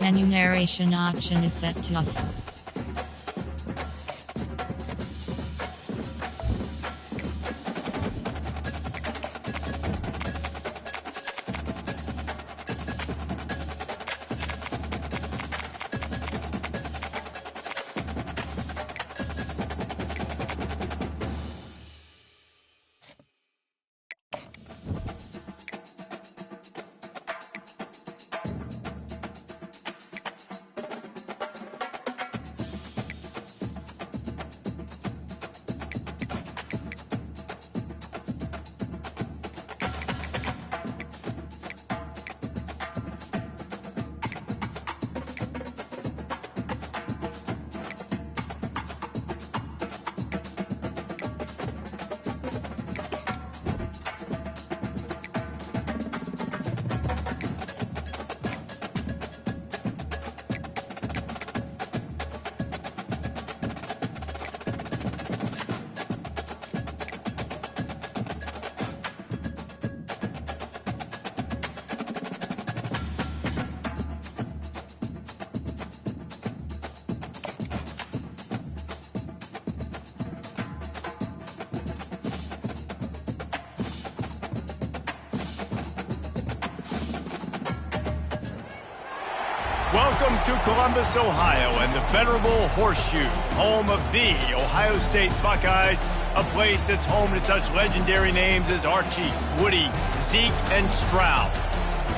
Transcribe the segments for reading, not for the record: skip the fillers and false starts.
Enumeration option is set to off. Welcome to Columbus, Ohio, and the venerable Horseshoe, home of the Ohio State Buckeyes, a place that's home to such legendary names as Archie, Woody, Zeke, and Stroud.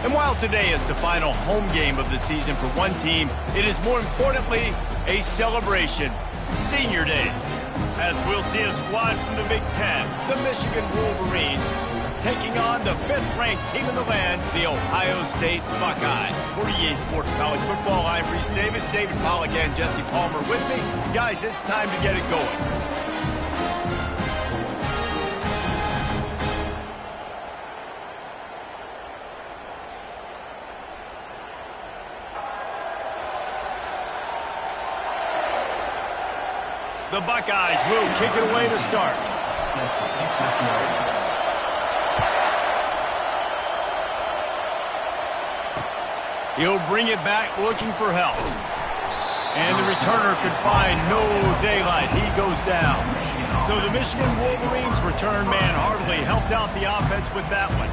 And while today is the final home game of the season for one team, it is more importantly a celebration, Senior Day, as we'll see a squad from the Big Ten, the Michigan Wolverines, taking on the fifth-ranked team in the land, the Ohio State Buckeyes. For EA Sports College Football, I'm Reese Davis, David Pollock, and Jesse Palmer with me. Guys, it's time to get it going. The Buckeyes will kick it away to start. He'll bring it back looking for help. And the returner could find no daylight. He goes down. So the Michigan Wolverines return man hardly helped out the offense with that one.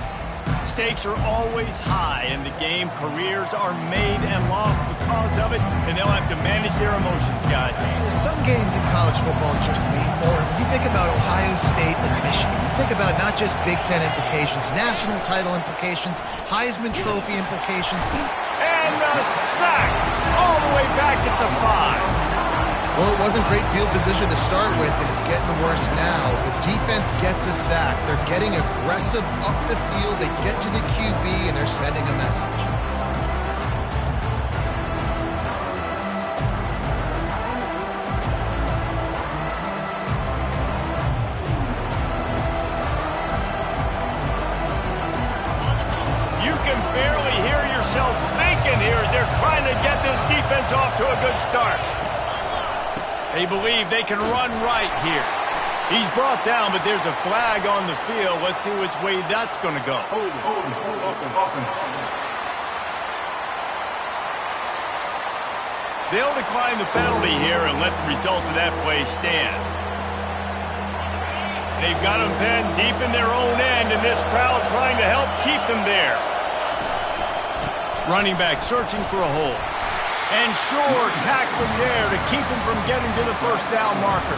Stakes are always high in the game. Careers are made and lost because of it, and they'll have to manage their emotions, guys. Some games in college football just mean more. When you think about Ohio State and Michigan, you think about not just Big Ten implications, national title implications, Heisman Trophy implications. And a sack all the way back at the 5. Well, it wasn't great field position to start with, and it's getting worse now. The defense gets a sack. They're getting aggressive up the field. They get to the QB, and they're sending a message. You can barely hear yourself thinking here as they're trying to get this defense off to a good start. They believe they can run right here. He's brought down, but there's a flag on the field. Let's see which way that's going to go. They'll decline the penalty here and let the result of that play stand. They've got them pinned deep in their own end, and this crowd trying to help keep them there. Running back searching for a hole. And sure, tackling there to keep him from getting to the first down marker.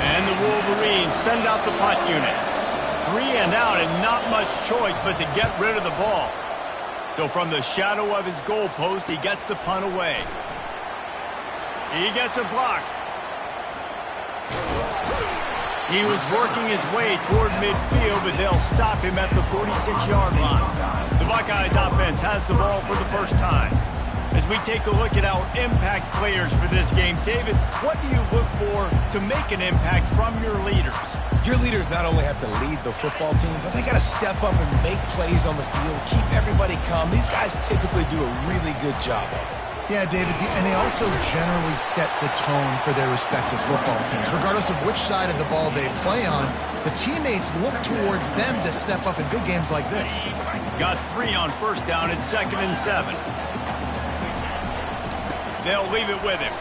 And the Wolverines send out the punt unit. 3 and out and not much choice but to get rid of the ball. So from the shadow of his goalpost, he gets the punt away. He gets a block. He was working his way toward midfield, but they'll stop him at the 46-yard line. The Buckeyes offense has the ball for the first time. As we take a look at our impact players for this game, David, what do you look for to make an impact from your leaders? Your leaders not only have to lead the football team, but they got to step up and make plays on the field, keep everybody calm. These guys typically do a really good job of it. Yeah, David, and they also generally set the tone for their respective football teams. Regardless of which side of the ball they play on, the teammates look towards them to step up in big games like this. Got 3 on first down and 2nd and 7. They'll leave it with him.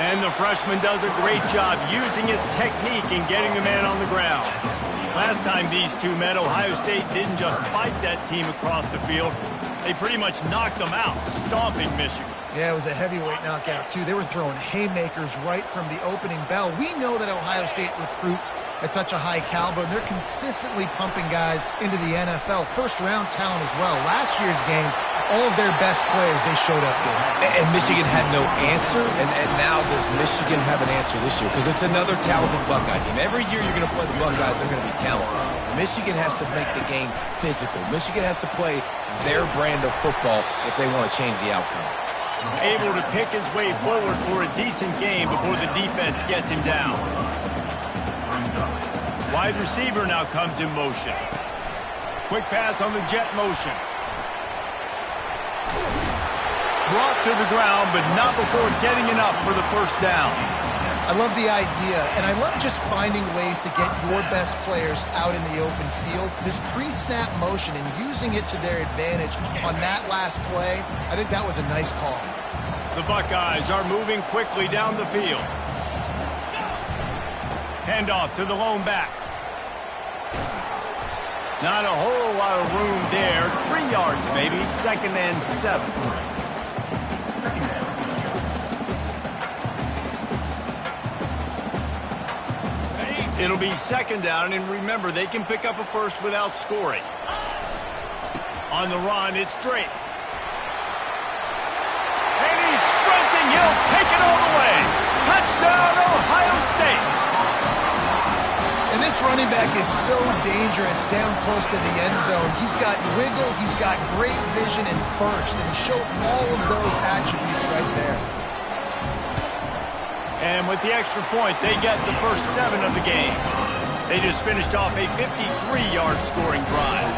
And the freshman does a great job using his technique and getting the man on the ground. Last time these two met, Ohio State didn't just fight that team across the field. They pretty much knocked them out, stomping Michigan. Yeah, it was a heavyweight knockout, too. They were throwing haymakers right from the opening bell. We know that Ohio State recruits at such a high caliber, and they're consistently pumping guys into the NFL. First-round talent as well. Last year's game, all of their best players, they showed up big. And Michigan had no answer, and now does Michigan have an answer this year? Because it's another talented Buckeye team. Every year you're going to play the Buckeyes, they're going to be talented. Michigan has to make the game physical. Michigan has to play their brand of football if they want to change the outcome. Able to pick his way forward for a decent game before the defense gets him down. Wide receiver now comes in motion. Quick pass on the jet motion. Brought to the ground, but not before getting enough for the first down. I love the idea, and I love just finding ways to get your best players out in the open field. This pre-snap motion and using it to their advantage on that last play, I think that was a nice call. The Buckeyes are moving quickly down the field. Handoff to the lone back. Not a whole lot of room there. 3 yards maybe, 2nd and 7. It'll be 2nd down, and remember, they can pick up a first without scoring. On the run, it's Drake. And he's sprinting. He'll take it all the way. Touchdown, Ohio State. And this running back is so dangerous down close to the end zone. He's got wiggle, he's got great vision and burst, and he showed all of those attributes right there. And with the extra point, they get the first 7 of the game. They just finished off a 53-yard scoring drive.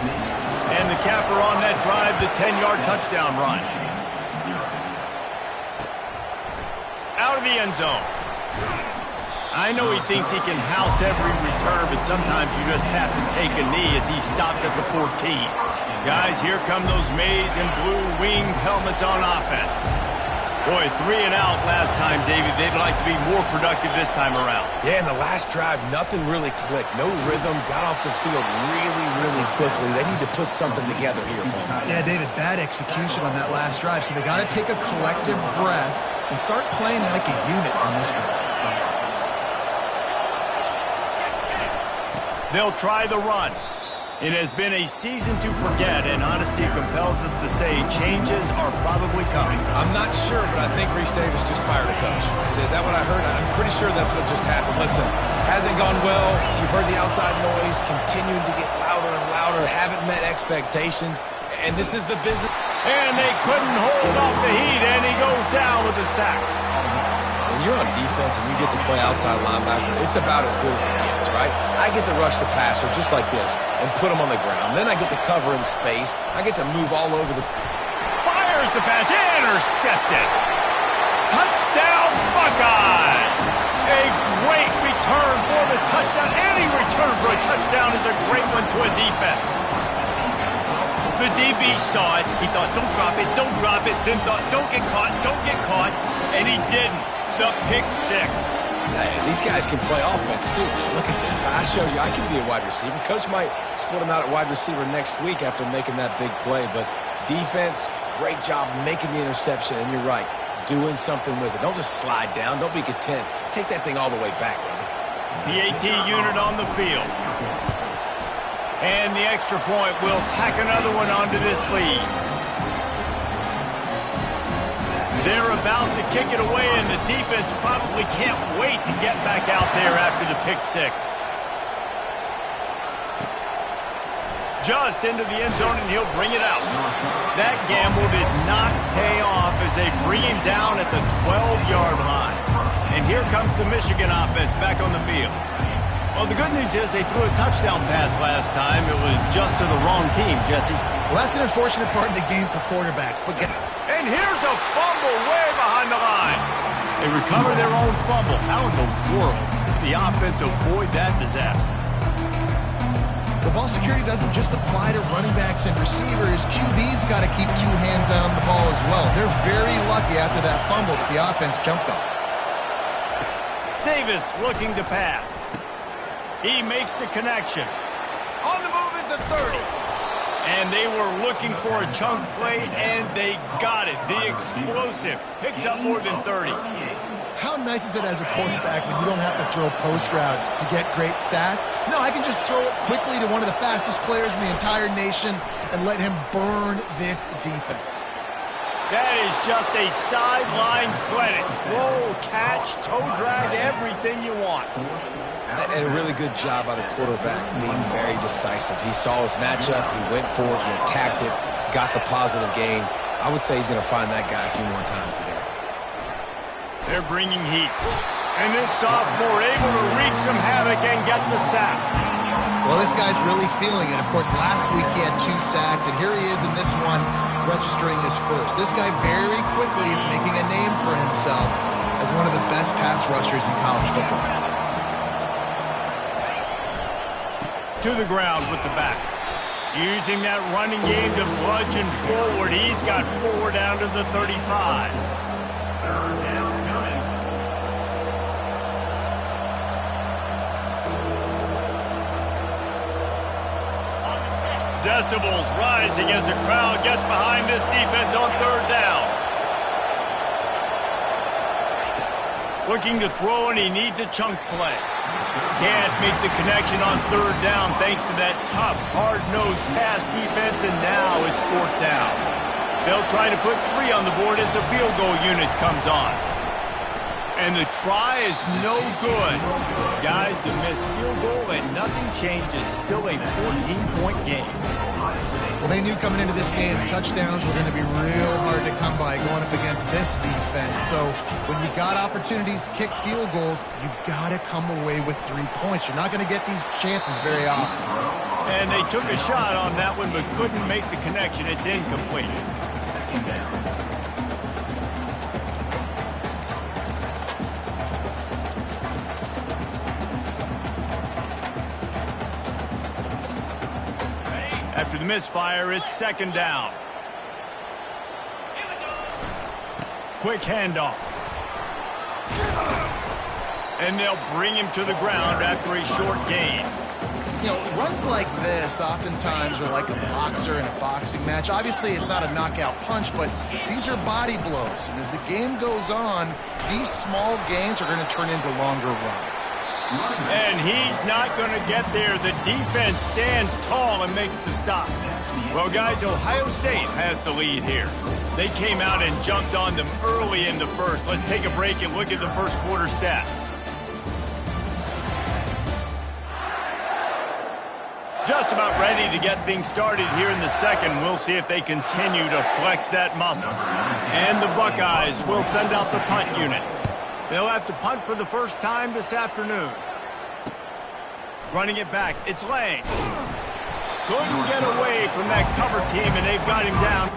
And the capper on that drive, the 10-yard touchdown run. Out of the end zone. I know he thinks he can house every return, but sometimes you just have to take a knee as he stopped at the 14. Guys, here come those maize and blue winged helmets on offense. Boy, 3 and out last time, David. They'd like to be more productive this time around. Yeah, in the last drive, nothing really clicked. No rhythm, got off the field really quickly. They need to put something together here, Paul. Yeah, David, bad execution on that last drive, so they got to take a collective breath and start playing like a unit on this one. They'll try the run. It has been a season to forget, and honesty compels us to say changes are probably coming. I'm not sure, but I think Reese Davis just fired a coach. Is that what I heard? I'm pretty sure that's what just happened. Listen, hasn't gone well. You've heard the outside noise, continuing to get louder and louder, haven't met expectations, and this is the business. And they couldn't hold off the heat, and he goes down with a sack. When you're on defense and you get to play outside linebacker, it's about as good as it gets, right? I get to rush the passer just like this and put him on the ground. Then I get to cover in space. I get to move all over the... Fires the pass. Intercepted. Touchdown, Buckeyes. A great return for the touchdown. Any return for a touchdown is a great one to a defense. The DB saw it. He thought, don't drop it, don't drop it. Then thought, don't get caught, don't get caught. And he didn't. The pick 6. Hey, these guys can play offense, too. Look at this. I showed you I can be a wide receiver. Coach might split him out at wide receiver next week after making that big play. But defense, great job making the interception. And you're right, doing something with it. Don't just slide down. Don't be content. Take that thing all the way back, brother. The AT unit on the field. And the extra point will tack another one onto this lead. They're about to kick it away, and the defense probably can't wait to get back out there after the pick 6. Just into the end zone, and he'll bring it out. That gamble did not pay off as they bring him down at the 12-yard line. And here comes the Michigan offense back on the field. Well, the good news is they threw a touchdown pass last time. It was just to the wrong team, Jesse. Well, that's an unfortunate part of the game for quarterbacks. But and here's a fumble way behind the line. They recover their own fumble. How in the world did the offense avoid that disaster? Well, ball security doesn't just apply to running backs and receivers. QB's got to keep two hands on the ball as well. They're very lucky after that fumble that the offense jumped on. Davis looking to pass. He makes the connection. On the move at the 30. And they were looking for a chunk play, and they got it. The explosive picks up more than 30. How nice is it as a quarterback when you don't have to throw post routes to get great stats? No, I can just throw it quickly to one of the fastest players in the entire nation and let him burn this defense. That is just a sideline credit. Throw, catch, toe drag, everything you want. And a really good job by the quarterback being very decisive. He saw his matchup, he went for it, he attacked it, got the positive gain. I would say he's going to find that guy a few more times today. They're bringing heat. And this sophomore able to wreak some havoc and get the sack. Well, this guy's really feeling it. Of course, last week he had 2 sacks, and here he is in this one registering his first. This guy very quickly is making a name for himself as one of the best pass rushers in college football. To the ground with the back. Using that running game to bludgeon forward. He's got 4 down to the 35. Decibels rising as the crowd gets behind this defense on 3rd down. Looking to throw, and he needs a chunk play. Can't make the connection on 3rd down thanks to that tough, hard-nosed pass defense, and now it's 4th down. They'll try to put 3 on the board as the field goal unit comes on. And the try is no good. Guys, the missed field goal and nothing changes. Still a 14-point game. Well, they knew coming into this game touchdowns were going to be real hard to come by going up against this defense. So when you got opportunities to kick field goals, you've got to come away with 3 points. You're not going to get these chances very often. And they took a shot on that one but couldn't make the connection. It's incomplete. After the misfire, it's 2nd down. Quick handoff. And they'll bring him to the ground after a short gain. You know, runs like this oftentimes are like a boxer in a boxing match. Obviously, it's not a knockout punch, but these are body blows. And as the game goes on, these small gains are going to turn into longer runs. And he's not going to get there. The defense stands tall and makes the stop. Well, guys, Ohio State has the lead here. They came out and jumped on them early in the first. Let's take a break and look at the first quarter stats. Just about ready to get things started here in the second. We'll see if they continue to flex that muscle. And the Buckeyes will send out the punt unit. They'll have to punt for the first time this afternoon. Running it back, it's Lang. Couldn't get away from that cover team, and they've got him down.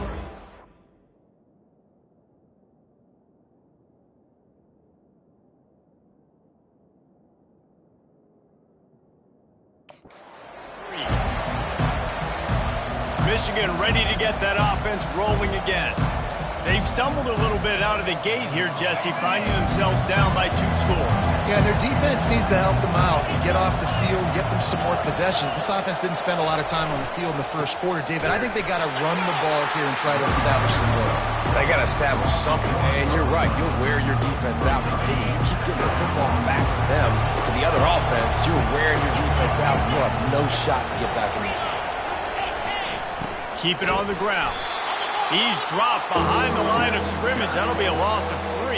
Michigan ready to get that offense rolling again. They've stumbled a little bit out of the gate here, Jesse, finding themselves down by 2 scores. Yeah, their defense needs to help them out and get off the field, get them some more possessions. This offense didn't spend a lot of time on the field in the first quarter, David. I think they got to run the ball here and try to establish some rhythm. They got to establish something, and you're right. You'll wear your defense out. Continue. You keep getting the football back to them, to the other offense. You're wearing your defense out, and you'll have no shot to get back in this game. Keep it on the ground. He's dropped behind the line of scrimmage. That'll be a loss of 3.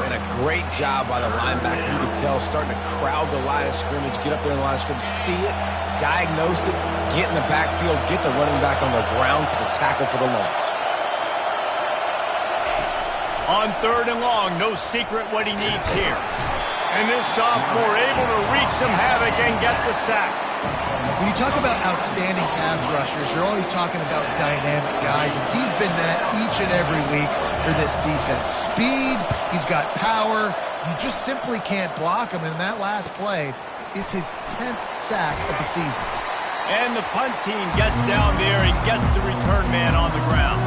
And a great job by the linebacker. You can tell, starting to crowd the line of scrimmage, get up there in the line of scrimmage, see it, diagnose it, get in the backfield, get the running back on the ground for the tackle for the loss. On 3rd and long, no secret what he needs here. And this sophomore able to wreak some havoc and get the sack. When you talk about outstanding pass rushers, you're always talking about dynamic guys, and he's been that each and every week for this defense. Speed, he's got power, you just simply can't block him, and that last play is his 10th sack of the season. And the punt team gets down there and gets the return man on the ground.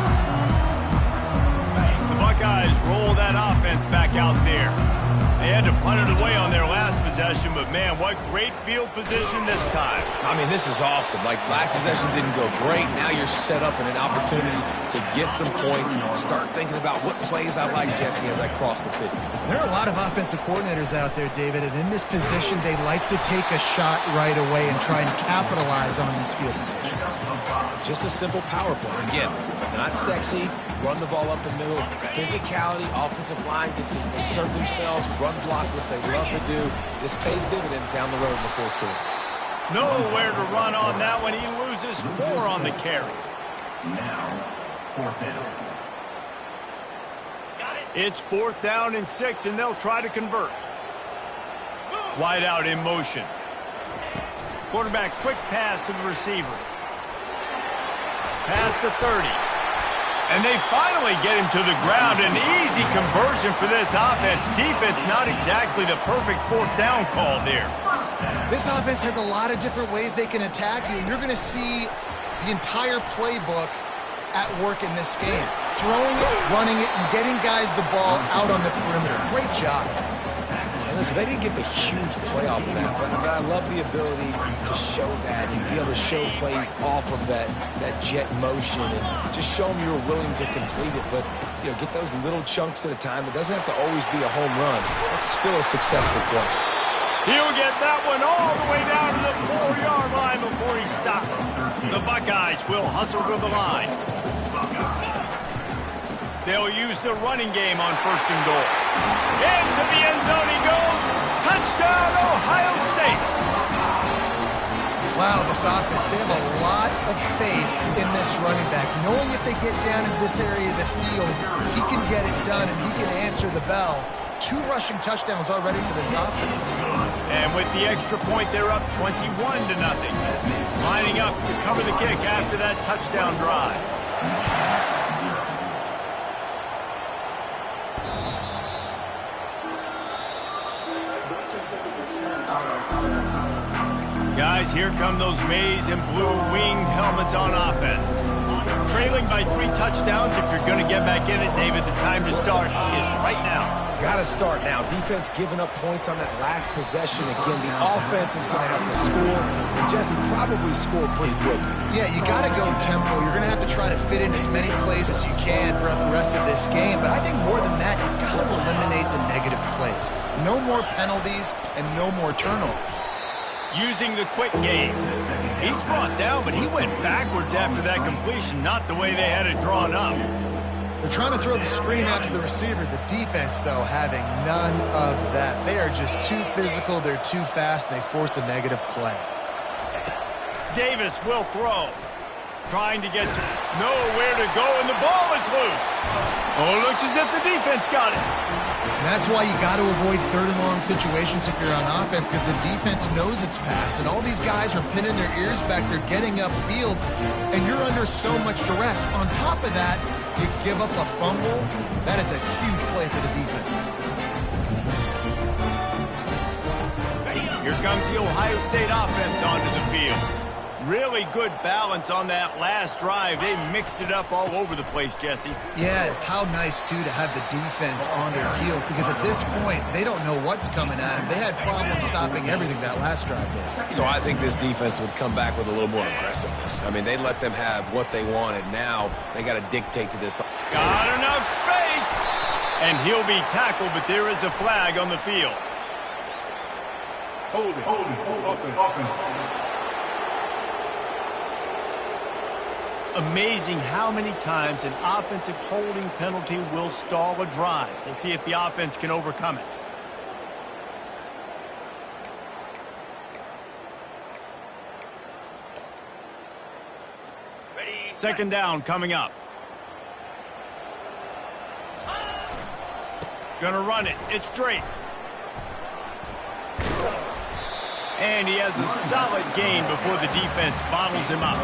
The Buckeyes roll that offense back out there. They had to punt it away on their last possession, but man, what great field position this time. I mean, this is awesome. Like, last possession didn't go great. Now you're set up in an opportunity to get some points. Start thinking about what plays I like, Jesse, as I cross the 50. There are a lot of offensive coordinators out there, David, and in this position, they like to take a shot right away and try and capitalize on this field position. Just a simple power play. Again, not sexy, run the ball up the middle, physicality, offensive line gets to assert themselves, run block, what they love to do. This pays dividends down the road in the fourth quarter. Nowhere to run on that one. He loses 4 on the carry. Now, 4th down. It's 4th down and 6, and they'll try to convert. Wide out in motion. Quarterback quick pass to the receiver. Pass to 30. And they finally get him to the ground. An easy conversion for this offense. Defense not exactly the perfect 4th down call there. This offense has a lot of different ways they can attack you. You're going to see the entire playbook at work in this game. Throwing it, running it, and getting guys the ball out on the perimeter. Great job. And listen, they didn't get the huge play off of that, but I love the ability to show that and be able to show plays off of that jet motion and just show them you're willing to complete it. But, you know, get those little chunks at a time. It doesn't have to always be a home run. That's still a successful play. He'll get that one all the way down to the 4-yard line before he stops. The Buckeyes will hustle to the line. They'll use the running game on 1st and goal. Into the end zone he goes. Touchdown, Ohio State. Wow, this offense, they have a lot of faith in this running back, knowing if they get down in this area of the field, he can get it done and he can answer the bell. 2 rushing touchdowns already for this offense. And with the extra point, they're up 21-0. Lining up to cover the kick after that touchdown drive. Guys, here come those maize and blue winged helmets on offense. Trailing by 3 touchdowns. If you're going to get back in it, David, the time to start is right now. Got to start now. Defense giving up points on that last possession. Again, the offense is going to have to score. And Jesse probably scored pretty quickly. Yeah, you got to go tempo. You're going to have to try to fit in as many plays as you can throughout the rest of this game. But I think more than that, you got to eliminate the negative plays. No more penalties and no more turnovers. Using the quick game. He's brought down, but he went backwards after that completion, not the way they had it drawn up. They're trying to throw the screen out to the receiver. The defense, though, having none of that. They are just too physical. They're too fast. And they force a negative play. Davis will throw. Trying to get to nowhere to go, and the ball is loose. Oh, it looks as if the defense got it. And that's why you got to avoid 3rd and long situations if you're on offense, because the defense knows it's pass, and all these guys are pinning their ears back. They're getting upfield, and you're under so much duress. On top of that, you give up a fumble. That is a huge play for the defense. Here comes the Ohio State offense onto the field. Really good balance on that last drive. They mixed it up all over the place, Jesse. Yeah, how nice, too, to have the defense on their heels, because at this point, they don't know what's coming at them. They had problems stopping everything that last drive did. So I think this defense would come back with a little more aggressiveness. I mean, they let them have what they wanted. Now they got to dictate to this. Got enough space. And he'll be tackled, but there is a flag on the field. Hold it. Offense. Amazing how many times an offensive holding penalty will stall a drive. We'll see if the offense can overcome it. Second down coming up. Gonna run it. It's Drake. And he has a solid gain before the defense bottles him up.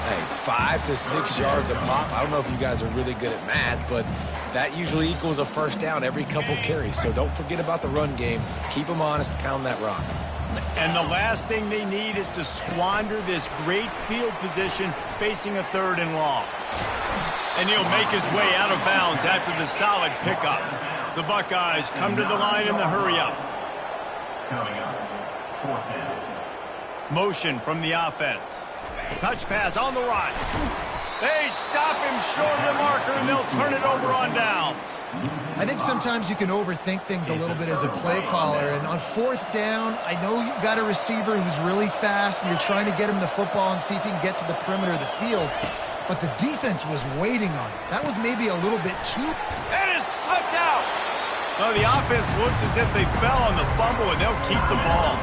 Hey, 5 to 6 yards a pop. I don't know if you guys are really good at math, but that usually equals a 1st down every couple carries. So don't forget about the run game. Keep them honest, pound that rock. And the last thing they need is to squander this great field position facing a 3rd and long. And he'll make his way out of bounds after the solid pickup. The Buckeyes come to the line in the hurry-up. Coming up, 4th down. Motion from the offense. Touch pass on the right. They stop him short of the marker, and they'll turn it over on downs. I think sometimes you can overthink things a little bit as a play caller, and on 4th down, I know you got a receiver who's really fast, and you're trying to get him the football and see if he can get to the perimeter of the field, but the defense was waiting on it. That was maybe a little bit too... That is slipped out. No, the offense looks as if they fell on the fumble, and they'll keep the ball.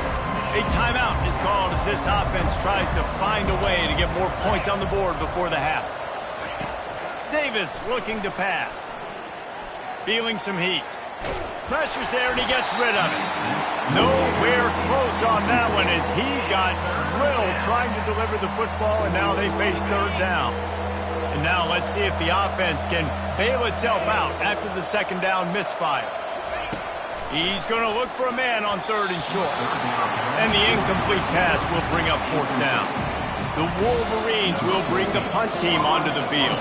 A timeout is called as this offense tries to find a way to get more points on the board before the half. Davis looking to pass. Feeling some heat. Pressure's there, and he gets rid of it. Nowhere close on that one as he got drilled trying to deliver the football, and now they face 3rd down. And now let's see if the offense can bail itself out after the 2nd down misfire. He's going to look for a man on 3rd and short. And the incomplete pass will bring up 4th down. The Wolverines will bring the punt team onto the field.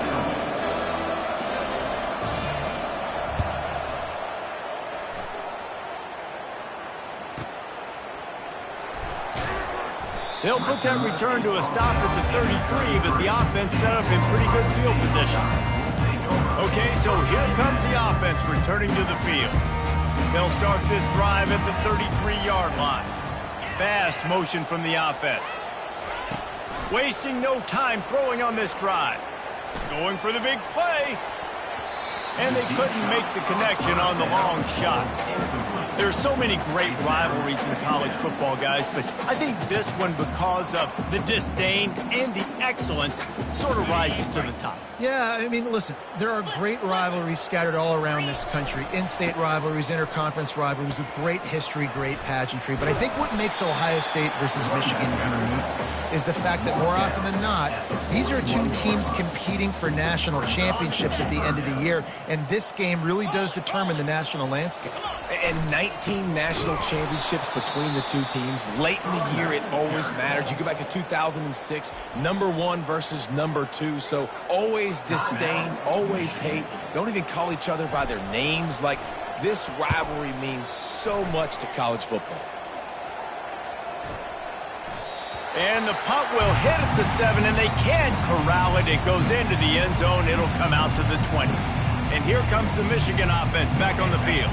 They'll put that return to a stop at the 33, but the offense set up in pretty good field position. Okay, so here comes the offense returning to the field. They'll start this drive at the 33-yard line. Fast motion from the offense. Wasting no time throwing on this drive. Going for the big play. And they couldn't make the connection on the long shot. There's so many great rivalries in college football, guys, but I think this one, because of the disdain and the excellence, sort of rises to the top. Yeah, I mean, listen, there are great rivalries scattered all around this country. In-state rivalries, interconference rivalries, with great history, great pageantry. But I think what makes Ohio State versus Michigan unique is the fact that more often than not, these are two teams competing for national championships at the end of the year, and this game really does determine the national landscape. And 19 national championships between the two teams. Late in the year, it always mattered. You go back to 2006, #1 versus #2. So always disdain, always hate. Don't even call each other by their names. Like, this rivalry means so much to college football. And the punt will hit at the 7, and they can corral it. It goes into the end zone. It'll come out to the 20. And here comes the Michigan offense back on the field.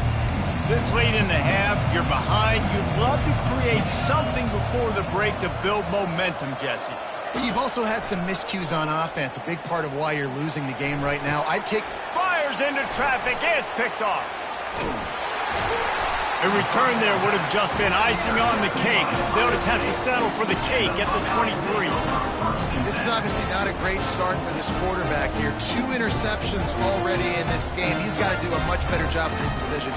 This late in the half, you're behind. You'd love to create something before the break to build momentum, Jesse. But you've also had some miscues on offense, a big part of why you're losing the game right now. I'd take... Fires into traffic. It's picked off. A return there would have just been icing on the cake. They'll just have to settle for the cake at the 23. This is obviously not a great start for this quarterback here. 2 interceptions already in this game. He's got to do a much better job with his decision.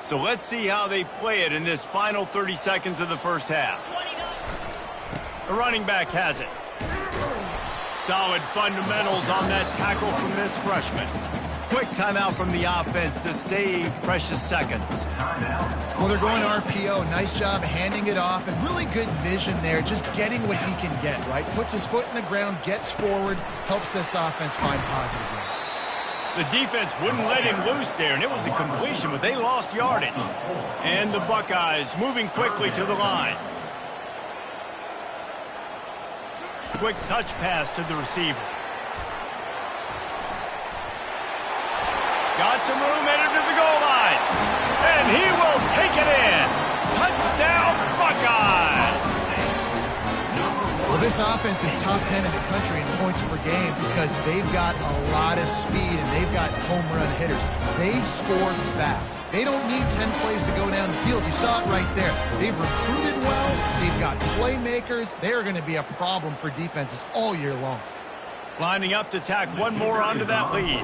So let's see how they play it in this final 30 seconds of the first half. The running back has it. Solid fundamentals on that tackle from this freshman. Quick timeout from the offense to save precious seconds. Well, they're going RPO. Nice job handing it off, and really good vision there, just getting what he can get, right? Puts his foot in the ground, gets forward, helps this offense find positive yards. The defense wouldn't let him loose there, and it was a completion, but they lost yardage. And the Buckeyes moving quickly to the line. Quick touch pass to the receiver. Got some room, headed to the goal line. And he will take it in. Touchdown, Buckeyes! Well, this offense is top 10 in the country in points per game because they've got a lot of speed and they've got home run hitters. They score fast. They don't need 10 plays to go down the field. You saw it right there. They've recruited well. They've got playmakers. They are going to be a problem for defenses all year long. Lining up to tack one more onto that lead.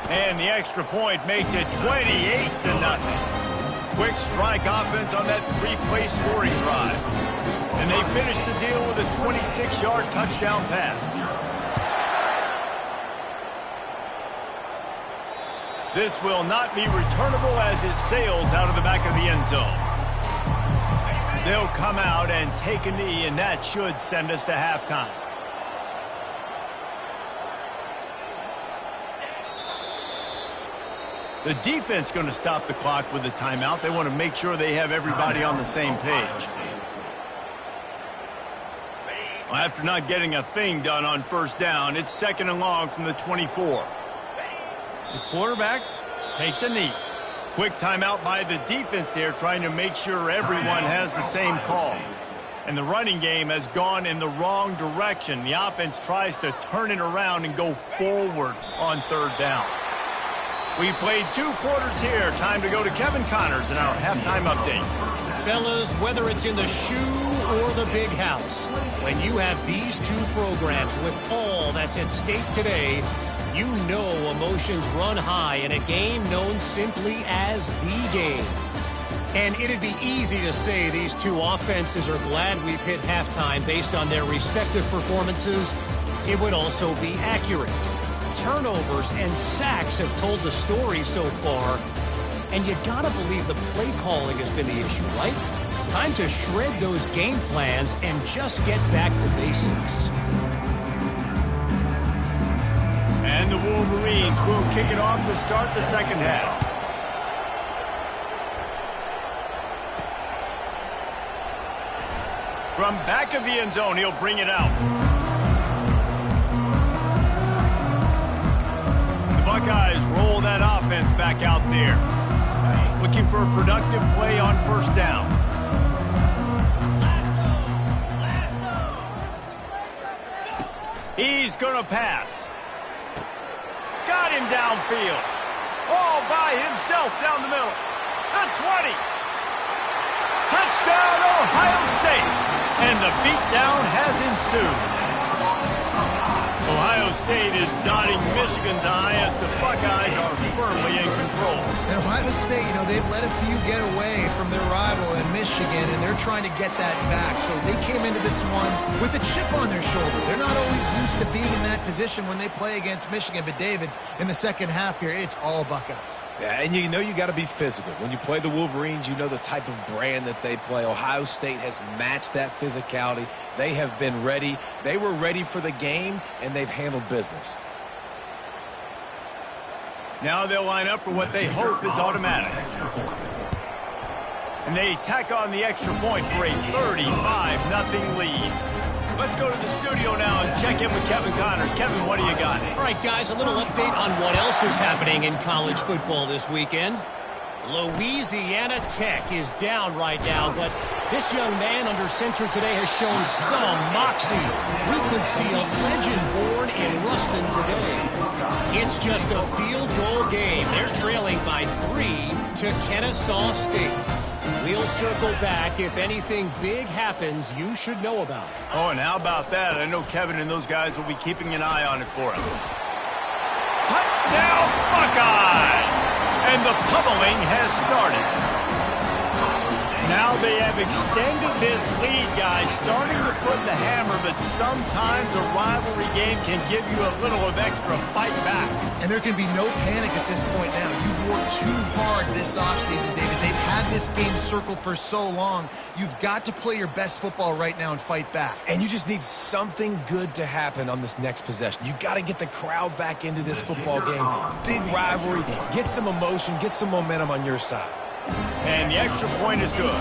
And the extra point makes it 28-0. quick strike offense on that 3-play scoring drive. And they finished the deal with a 26-yard touchdown pass. This will not be returnable as it sails out of the back of the end zone. They'll come out and take a knee, and that should send us to halftime. The defense going to stop the clock with a timeout. They want to make sure they have everybody on the same page. Well, after not getting a thing done on first down, it's 2nd and long from the 24. The quarterback takes a knee. Quick timeout by the defense there, trying to make sure everyone has the same call. And the running game has gone in the wrong direction. The offense tries to turn it around and go forward on 3rd down. We played 2 quarters here. Time to go to Kevin Connors in our halftime update. Fellas, whether it's in the shoe or the big house, when you have these 2 programs with all that's at stake today, you know emotions run high in a game known simply as the game. And it'd be easy to say these 2 offenses are glad we've hit halftime based on their respective performances. It would also be accurate. Turnovers and sacks have told the story so far. And you gotta believe the play calling has been the issue, right? Time to shred those game plans and just get back to basics. And the Wolverines will kick it off to start the 2nd half. From back of the end zone, he'll bring it out. The Buckeyes roll that offense back out there. Looking for a productive play on 1st down. He's going to pass. Got him downfield. All by himself down the middle. The 20. Touchdown, Ohio State. And the beatdown has ensued. Ohio State is dotting Michigan's eye as the Buckeyes are firmly in control. And Ohio State, they've let a few get away from their rival in Michigan, and they're trying to get that back. So they came into this one with a chip on their shoulder. They're not always used to being in that position when they play against Michigan. But, David, in the 2nd half here, it's all Buckeyes. Yeah, and you got to be physical. When you play the Wolverines, you know the type of brand that they play. Ohio State has matched that physicality. They have been ready. They were ready for the game, and they've handled business. Now they'll line up for what they hope is automatic. And they tack on the extra point for a 35-0 lead. Let's go to the studio now and check in with Kevin Connors. Kevin, what do you got? All right, guys, a little update on what else is happening in college football this weekend. Louisiana Tech is down right now, but this young man under center today has shown some moxie. We could see a legend born in Ruston today. It's just a field goal game. They're trailing by 3 to Kennesaw State. We'll circle back if anything big happens you should know about. Oh, and how about that? I know Kevin and those guys will be keeping an eye on it for us. Touchdown, Buckeyes! And the pummeling has started. Now they have extended this lead, guys, starting to put the hammer, but sometimes a rivalry game can give you a little of extra fight back. And there can be no panic at this point now. You've worked too hard this offseason, David. They've had this game circled for so long. You've got to play your best football right now and fight back. And you just need something good to happen on this next possession. You got to get the crowd back into this football game. Big rivalry. Get some emotion. Get some momentum on your side. And the extra point is good.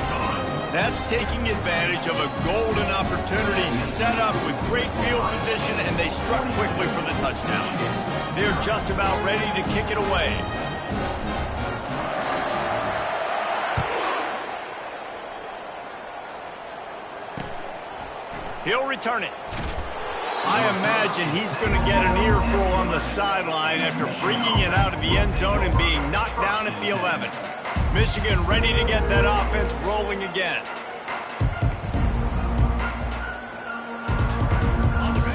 That's taking advantage of a golden opportunity set up with great field position, and they struck quickly for the touchdown. They're just about ready to kick it away. He'll return it. I imagine he's going to get an earful on the sideline after bringing it out of the end zone and being knocked down at the 11. Michigan ready to get that offense rolling again.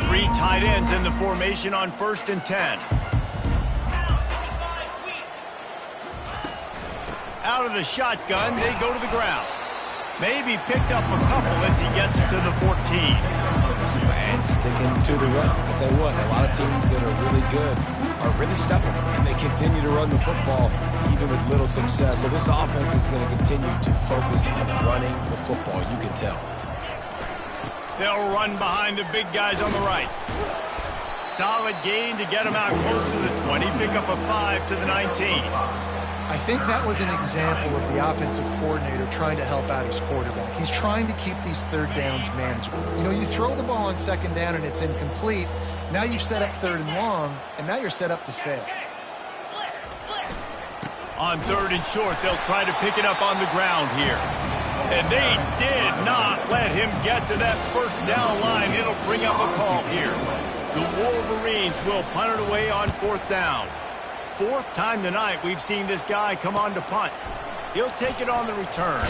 3 tight ends in the formation on 1st and 10. Out of the shotgun, they go to the ground. Maybe picked up a couple as he gets it to the 14. And sticking to the run. I'll tell you what, a lot of teams that are really good are really stubborn, and they continue to run the football even with little success. So this offense is going to continue to focus on running the football, you can tell. They'll run behind the big guys on the right. Solid gain to get them out close to the 20. Pick up a 5 to the 19. I think that was an example of the offensive coordinator trying to help out his quarterback. He's trying to keep these third downs manageable. You know, you throw the ball on second down and it's incomplete. Now you've set up third and long, and now you're set up to fail. On third and short, they'll try to pick it up on the ground here. And they did not let him get to that first down line. It'll bring up a call here. The Wolverines will punt it away on fourth down. Fourth time tonight we've seen this guy come on to punt. He'll take it on the return.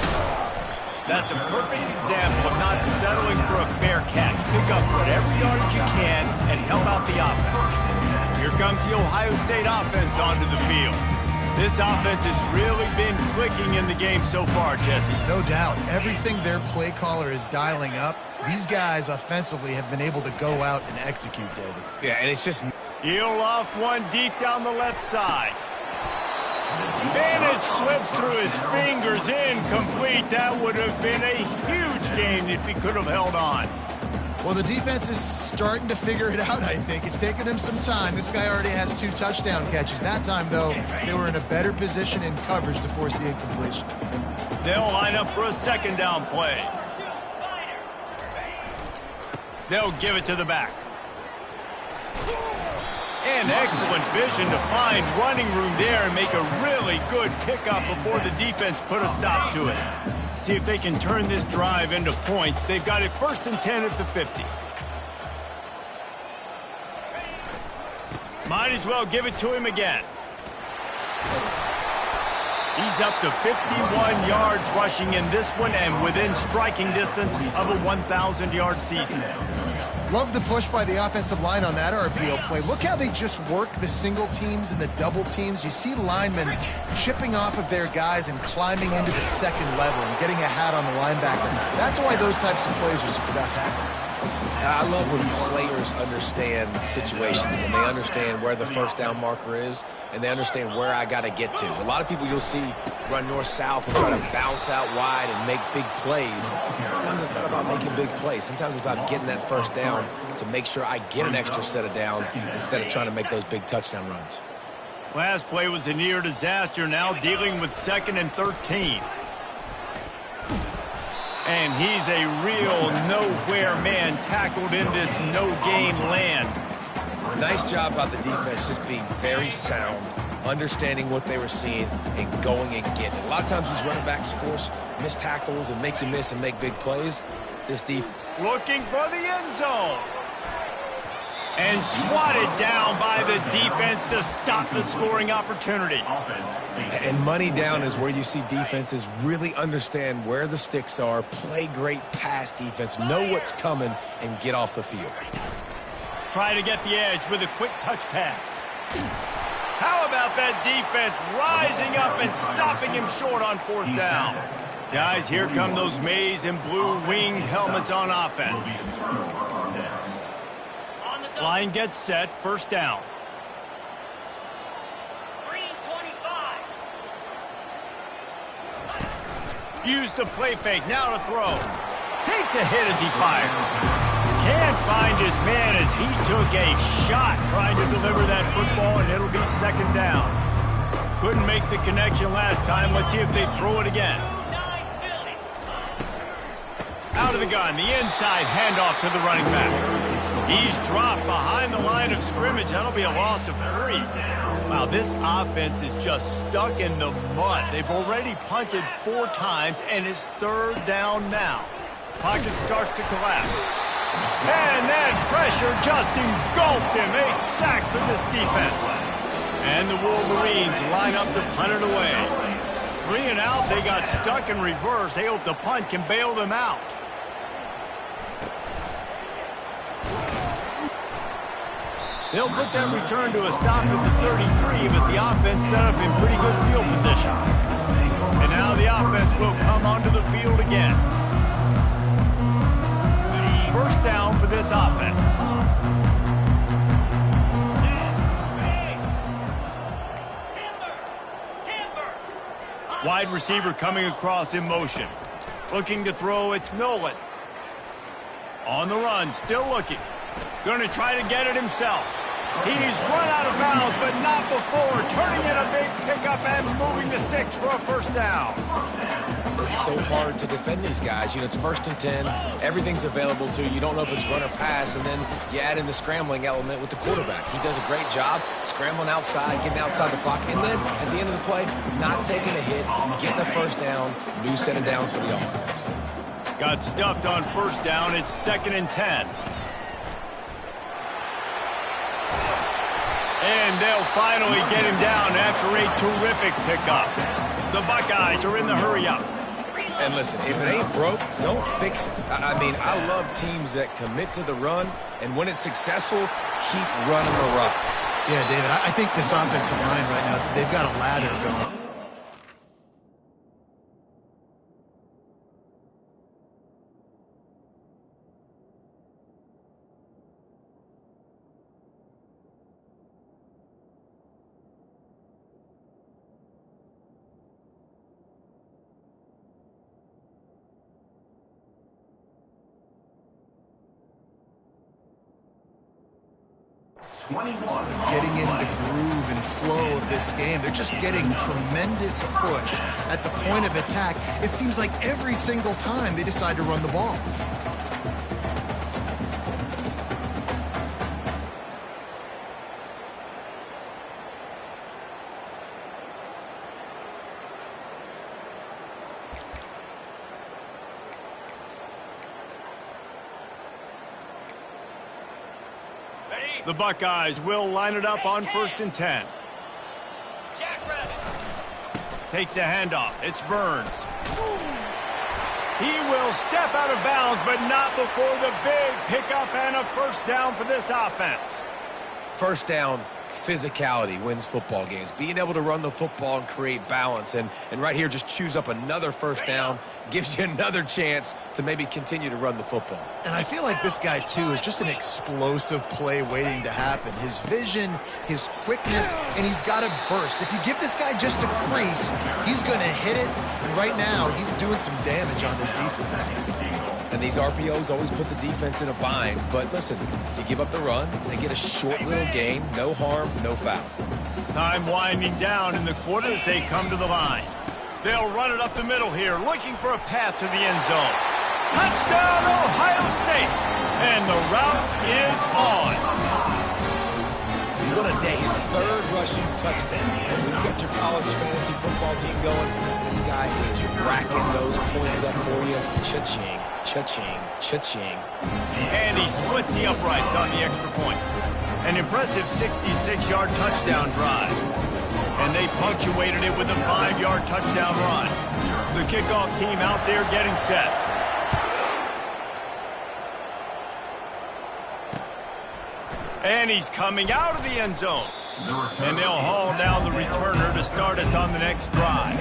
That's a perfect example of not settling for a fair catch. Pick up whatever yardage you can and help out the offense. Here comes the Ohio State offense onto the field. This offense has really been clicking in the game so far, Jesse. No doubt. Everything their play caller is dialing up, these guys offensively have been able to go out and execute, David. Yeah, and it's just... He'll loft one deep down the left side. And it slips through his fingers, incomplete. That would have been a huge gain if he could have held on. Well, the defense is starting to figure it out, I think. It's taken him some time. This guy already has 2 touchdown catches. That time, though, they were in a better position in coverage to force the incompletion. They'll line up for a second down play. They'll give it to the back. And excellent vision to find running room there and make a really good pickup before the defense put a stop to it. See if they can turn this drive into points. They've got it 1st and 10 at the 50. Might as well give it to him again. He's up to 51 yards rushing in this one and within striking distance of a 1,000-yard season. Love the push by the offensive line on that RPO play. Look how they just work the single teams and the double teams. You see linemen chipping off of their guys and climbing into the second level and getting a hat on the linebacker. That's why those types of plays are successful. I love when players understand situations and they understand where the first down marker is and they understand where I got to get to. A lot of people you'll see run north-south and try to bounce out wide and make big plays. Sometimes it's not about making big plays. Sometimes it's about getting that first down to make sure I get an extra set of downs instead of trying to make those big touchdown runs. Last play was a near disaster, now dealing with 2nd and 13. And he's a real nowhere man tackled in this no-game land. Nice job by the defense just being very sound, understanding what they were seeing, and going and getting it. A lot of times these running backs force missed tackles and make you miss and make big plays. This defense... Looking for the end zone. And swatted down by the defense to stop the scoring opportunity. And money down is where you see defenses really understand where the sticks are, play great pass defense, know what's coming, and get off the field. Try to get the edge with a quick touch pass. How about that defense rising up and stopping him short on 4th down? Guys, here come those maize and blue winged helmets on offense. Line gets set, 1st down. Use the play fake, now to throw. Takes a hit as he fires. Can't find his man as he took a shot trying to deliver that football, and it'll be 2nd down. Couldn't make the connection last time. Let's see if they throw it again. Out of the gun, the inside handoff to the running back. He's dropped behind the line of scrimmage. That'll be a loss of 3. Wow, this offense is just stuck in the mud. They've already punted 4 times, and it's 3rd down now. Pocket starts to collapse. And then pressure just engulfed him. A sack for this defense. And the Wolverines line up to punt it away. 3 and out, they got stuck in reverse. They hope the punt can bail them out. They'll put that return to a stop at the 33, but the offense set up in pretty good field position. now the offense will come onto the field again. First down for this offense. Wide receiver coming across in motion. Looking to throw, it's Nolan. On the run, still looking. Going to try to get it himself. He's run out of bounds, but not before. Turning in a big pickup and moving the sticks for a first down. It's so hard to defend these guys. You know, it's 1st and 10. Everything's available to you. You don't know if it's run or pass, and then you add in the scrambling element with the quarterback. He does a great job scrambling outside, getting outside the pocket, and then at the end of the play, not taking a hit, getting a first down, new set of downs for the offense. Got stuffed on first down. It's 2nd and 10. And they'll finally get him down after a terrific pickup. The Buckeyes are in the hurry-up. And listen, if it ain't broke, don't fix it. I mean, I love teams that commit to the run, and when it's successful, keep running the rock. Yeah, David, I think this offensive line right now, they've got a ladder going. Getting in the groove and flow of this game. They're just getting tremendous push at the point of attack. It seems like every single time they decide to run the ball. The Buckeyes will line it up on 1st and 10. Takes a handoff. It's Burns. He will step out of bounds, but not before the big pickup and a first down for this offense. First down, physicality wins football games. Being able to run the football and create balance. And right here, just choose up another first down. Gives you another chance to maybe continue to run the football. And I feel like this guy, too, is just an explosive play waiting to happen. His vision, his quickness, and he's got a burst. If you give this guy just a crease, he's going to hit it. And right now, he's doing some damage on this defense. And these RPOs always put the defense in a bind. But listen, you give up the run, they get a short little gain, no harm, no foul. Time winding down in the quarter as they come to the line. They'll run it up the middle here, looking for a path to the end zone. Touchdown, Ohio State! And the route is on. What a day. His 3rd rushing touchdown. And when you got your college fantasy football team going, this guy is racking those points up for you. Cha-ching, cha-ching, cha-ching. And he splits the uprights on the extra point. An impressive 66-yard touchdown drive. And they punctuated it with a 5-yard touchdown run. The kickoff team out there getting set. And he's coming out of the end zone. And they'll haul down the returner to start us on the next drive.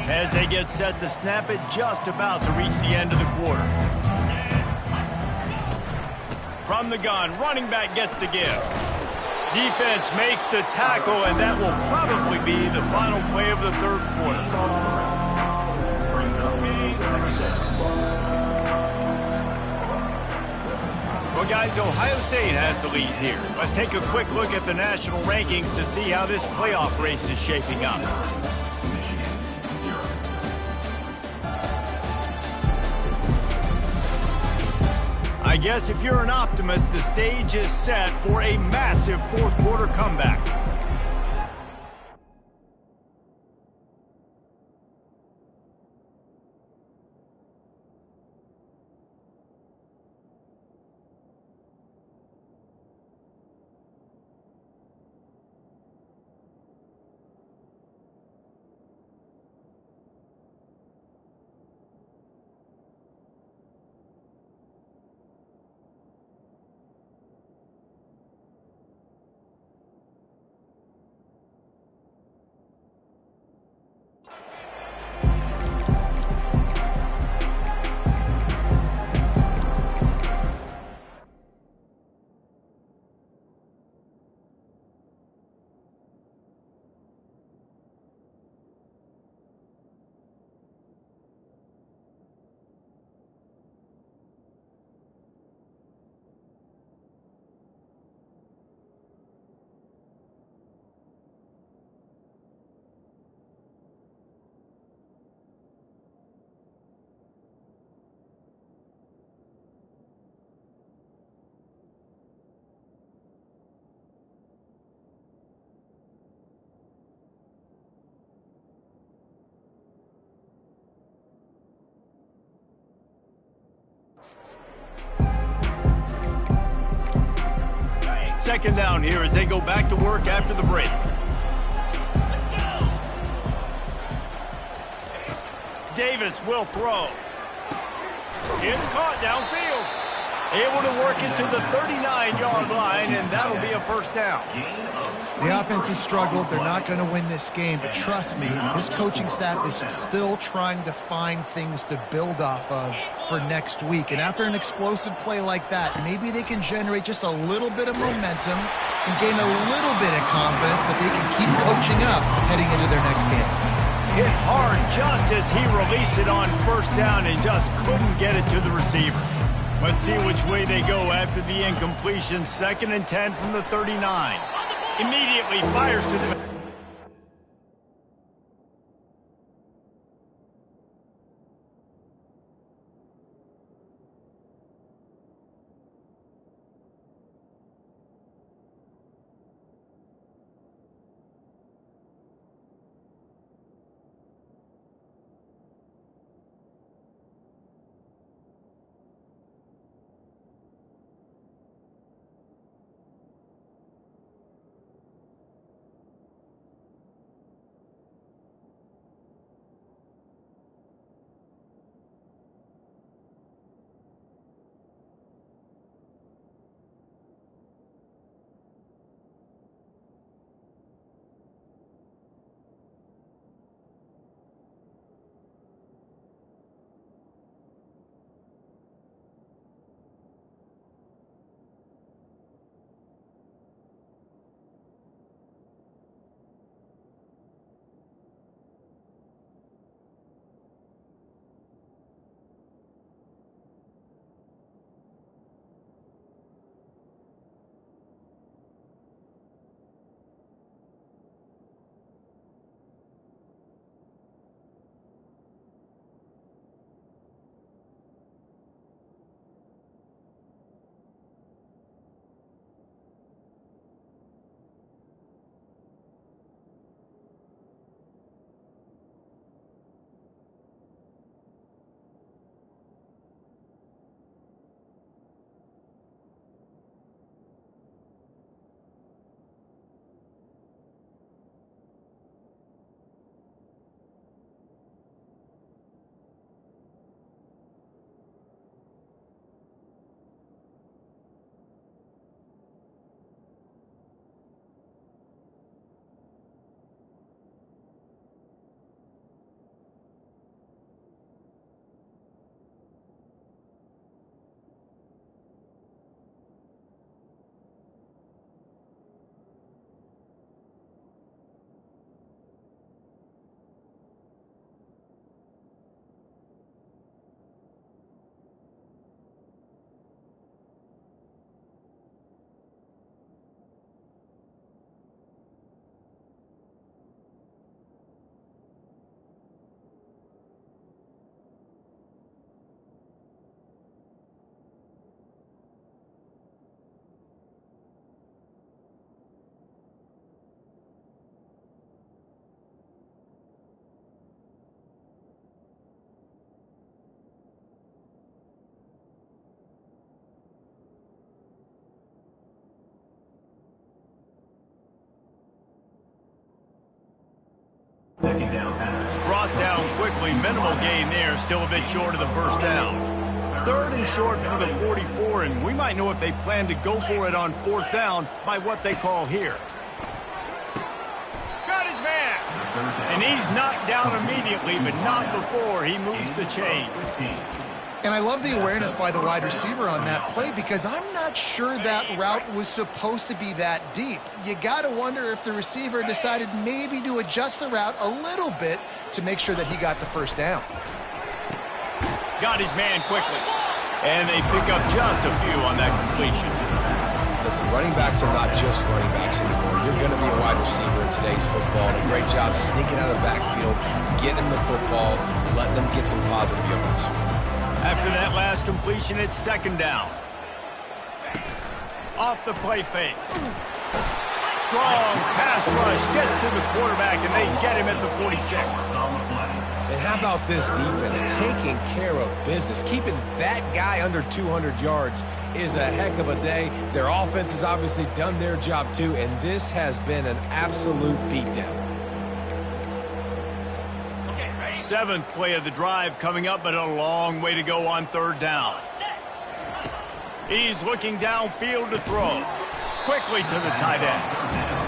As they get set to snap it, just about to reach the end of the quarter. From the gun, running back gets to give. Defense makes the tackle, and that will probably be the final play of the 3rd quarter. Well, guys, Ohio State has the lead here. Let's take a quick look at the national rankings to see how this playoff race is shaping up. I guess if you're an optimist, the stage is set for a massive 4th quarter comeback. Second down here as they go back to work after the break. Davis will throw. It's caught downfield. Able to work it to the 39-yard line, and that'll be a first down. The offense has struggled. They're not going to win this game, but trust me, this coaching staff is still trying to find things to build off of for next week. And after an explosive play like that, maybe they can generate just a little bit of momentum and gain a little bit of confidence that they can keep coaching up heading into their next game. Hit hard just as he released it on first down and just couldn't get it to the receiver. Let's see which way they go after the incompletion. 2nd and 10 from the 39. Immediately fires to the... Brought down quickly. Minimal gain there. Still a bit short of the first down. 3rd and short from the 44, and we might know if they plan to go for it on 4th down by what they call here. Got his man. And he's knocked down immediately, but not before he moves the chain. And I love the awareness by the wide receiver on that play because I'm not sure that route was supposed to be that deep. You got to wonder if the receiver decided maybe to adjust the route a little bit to make sure that he got the first down. Got his man quickly. And they pick up just a few on that completion. Listen, running backs are not just running backs anymore. You're going to be a wide receiver in today's football. And a great job sneaking out of the backfield, getting the football, letting them get some positive yards. After that last completion, it's 2nd down. Off the play fake. strong pass rush gets to the quarterback, and they get him at the 46. And how about this defense taking care of business? Keeping that guy under 200 yards is a heck of a day. Their offense has obviously done their job too, and this has been an absolute beatdown. Seventh play of the drive coming up, but a long way to go on third down. He's looking downfield to throw. Quickly to the tight end.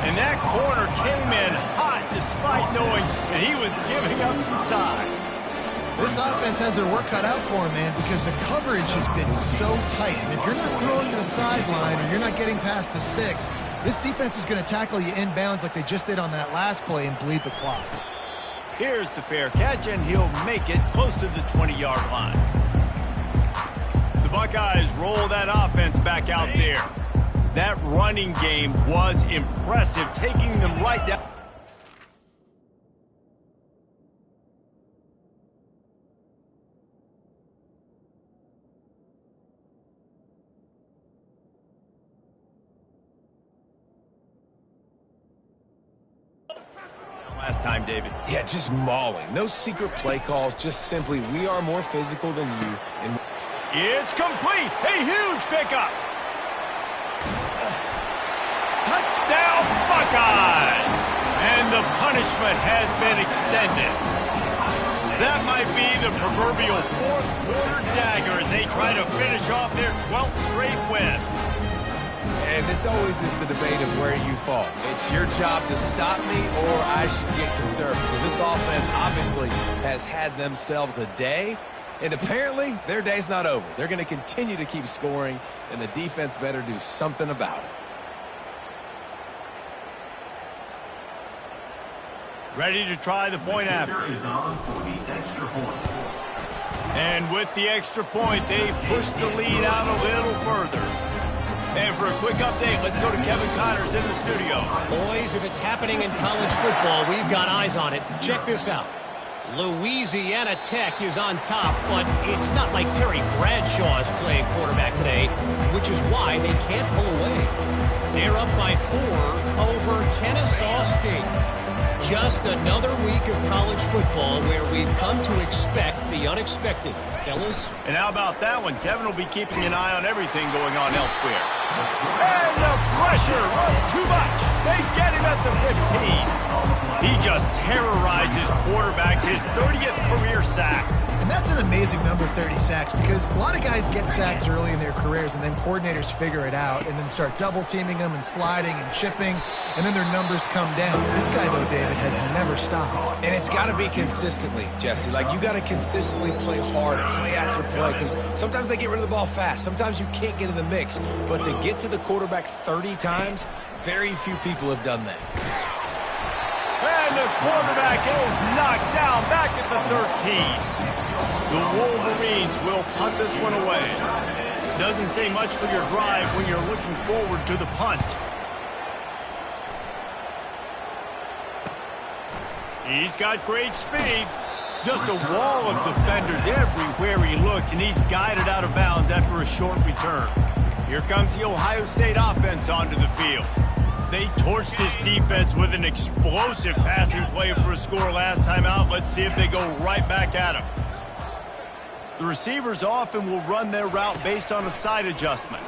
And that corner came in hot despite knowing that he was giving up some size. This offense has their work cut out for him, man, because the coverage has been so tight. And if you're not throwing to the sideline or you're not getting past the sticks, this defense is going to tackle you inbounds like they just did on that last play and bleed the clock. Here's the fair catch, and he'll make it close to the 20-yard line. The Buckeyes roll that offense back out there. That running game was impressive, taking them right down. Last time, David. Yeah, just mauling. No secret play calls, just simply we are more physical than you. And it's complete. A huge pickup. Touchdown, Buckeyes! And the punishment has been extended. That might be the proverbial fourth-quarter dagger as they try to finish off their 12th straight win. And this always is the debate of where you fall. It's your job to stop me or I should get conservative. Because this offense obviously has had themselves a day. And apparently their day's not over. They're going to continue to keep scoring. And the defense better do something about it. Ready to try the point after. And with the extra point, they push the lead out a little further. And for a quick update, let's go to Kevin Connors in the studio. Boys, if it's happening in college football, we've got eyes on it. Check this out. Louisiana Tech is on top, but it's not like Terry Bradshaw is playing quarterback today, which is why they can't pull away. They're up by 4 over Kennesaw State. Just another week of college football where we've come to expect the unexpected. Fellas? And how about that one? Kevin will be keeping an eye on everything going on elsewhere. And the pressure was too much. They get him at the 15. He just terrorizes quarterbacks, his 30th career sack. And that's an amazing number, 30 sacks, because a lot of guys get sacks early in their careers, and then coordinators figure it out and then start double-teaming them and sliding and chipping, and then their numbers come down. This guy, though, David, has never stopped. And it's got to be consistently, Jesse. Like, you got to consistently play hard, play after play, because sometimes they get rid of the ball fast. Sometimes you can't get in the mix. But to get to the quarterback 30 times, very few people have done that. And the quarterback is knocked down back at the 13. The Wolverines will punt this one away. Doesn't say much for your drive when you're looking forward to the punt. He's got great speed. Just a wall of defenders everywhere he looks, and he's guided out of bounds after a short return. Here comes the Ohio State offense onto the field. They torched this defense with an explosive passing play for a score last time out. Let's see if they go right back at him. The receivers often will run their route based on a side adjustment.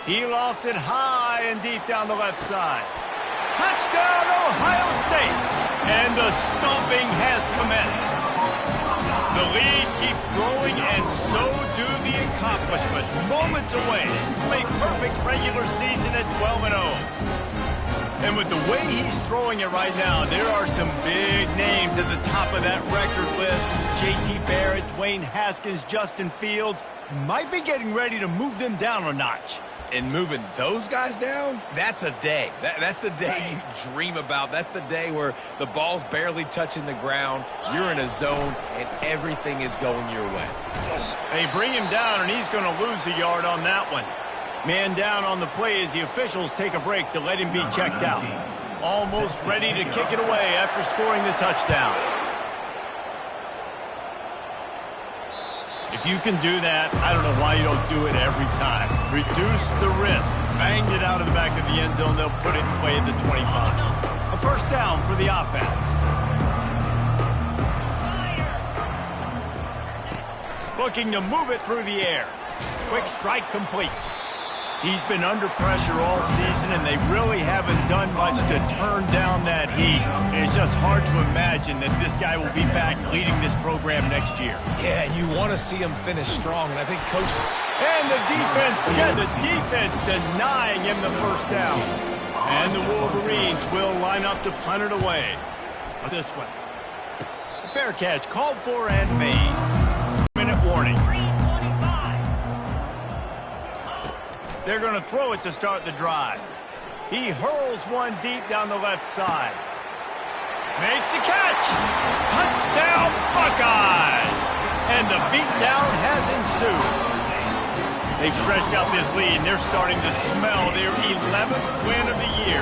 He lofts it high and deep down the left side. Touchdown, Ohio State! And the stomping has commenced. The lead keeps growing, and so do the accomplishments. Moments away from a perfect regular season at 12-0. And with the way he's throwing it right now, there are some big names at the top of that record list. J.T. Barrett, Dwayne Haskins, Justin Fields might be getting ready to move them down a notch. And moving those guys down, that's a day. That's the day you dream about. That's the day where the ball's barely touching the ground, you're in a zone, and everything is going your way. They bring him down, and he's going to lose a yard on that one. Man down on the play as the officials take a break to let him be checked out. Almost ready to kick it away after scoring the touchdown. If If you can do that, I don't know why you don't do it every time. Reduce the risk. Banged it out of the back of the end zone. They'll put it in play at the 25. A first down for the offense. Looking to move it through the air. Quick strike complete. He's been under pressure all season, and they really haven't done much to turn down that heat. And it's just hard to imagine that this guy will be back leading this program next year. Yeah, and you want to see him finish strong, and I think Coach... And the defense denying him the first down. And the Wolverines will line up to punt it away. This way. Fair catch called for and made. Minute warning. They're going to throw it to start the drive. He hurls one deep down the left side. Makes the catch. Touchdown, Buckeyes. And the beatdown has ensued. They've stretched out this lead, and they're starting to smell their 11th win of the year.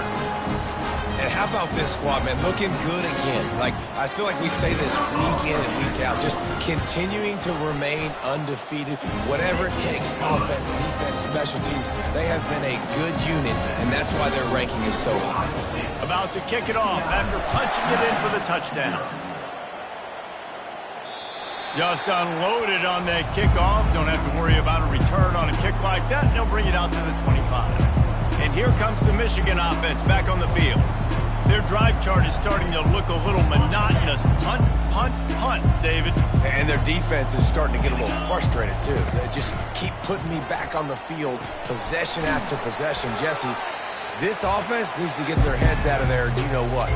And how about this squad, man? Looking good again. Like, I feel like we say this week in and week out, just continuing to remain undefeated. Whatever it takes, offense, defense, special teams, they have been a good unit, and that's why their ranking is so high. About to kick it off after punching it in for the touchdown. Just unloaded on that kickoff. Don't have to worry about a return on a kick like that. They'll bring it out to the 25. And here comes the Michigan offense back on the field. Their drive chart is starting to look a little monotonous. Punt, punt, punt, David. And their defense is starting to get a little frustrated, too. They just keep putting me back on the field, possession after possession. Jesse, this offense needs to get their heads out of there, you-know-what.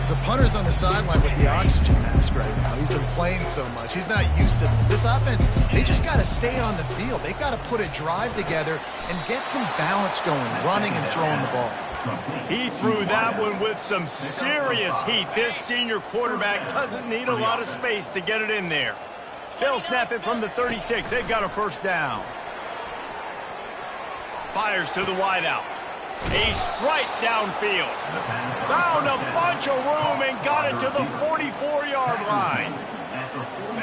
The punter's on the sideline with the oxygen mask right now. He's been playing so much. He's not used to this. This offense, they just got to stay on the field. They got to put a drive together and get some balance going, running and throwing the ball. He threw that one with some serious heat. This senior quarterback doesn't need a lot of space to get it in there. They'll snap it from the 36. They've got a first down. Fires to the wideout. A strike downfield. Found a bunch of room and got it to the 44-yard line.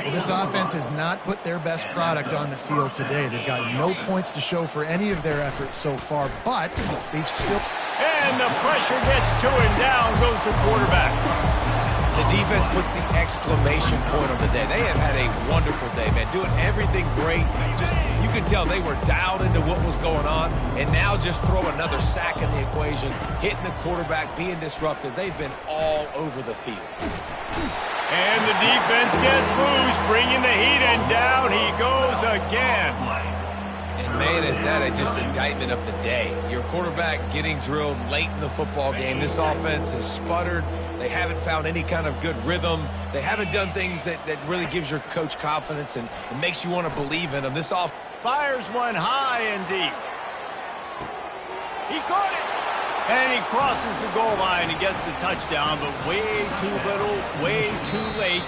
Well, this offense has not put their best product on the field today. They've got no points to show for any of their efforts so far, but they've still... And the pressure gets to and down goes the quarterback. The defense puts the exclamation point on the day. They have had a wonderful day, man. Doing everything great. Just, you can tell they were dialed into what was going on, and now just throw another sack in the equation, hitting the quarterback, being disrupted. They've been all over the field. And the defense gets loose, bringing the heat, and down he goes again. And, man, is that just indictment of the day. Your quarterback getting drilled late in the football game. This offense has sputtered. They haven't found any kind of good rhythm. They haven't done things that really gives your coach confidence and makes you want to believe in them. This offense fires one high and deep. He caught it. And he crosses the goal line and gets the touchdown, but way too little, way too late.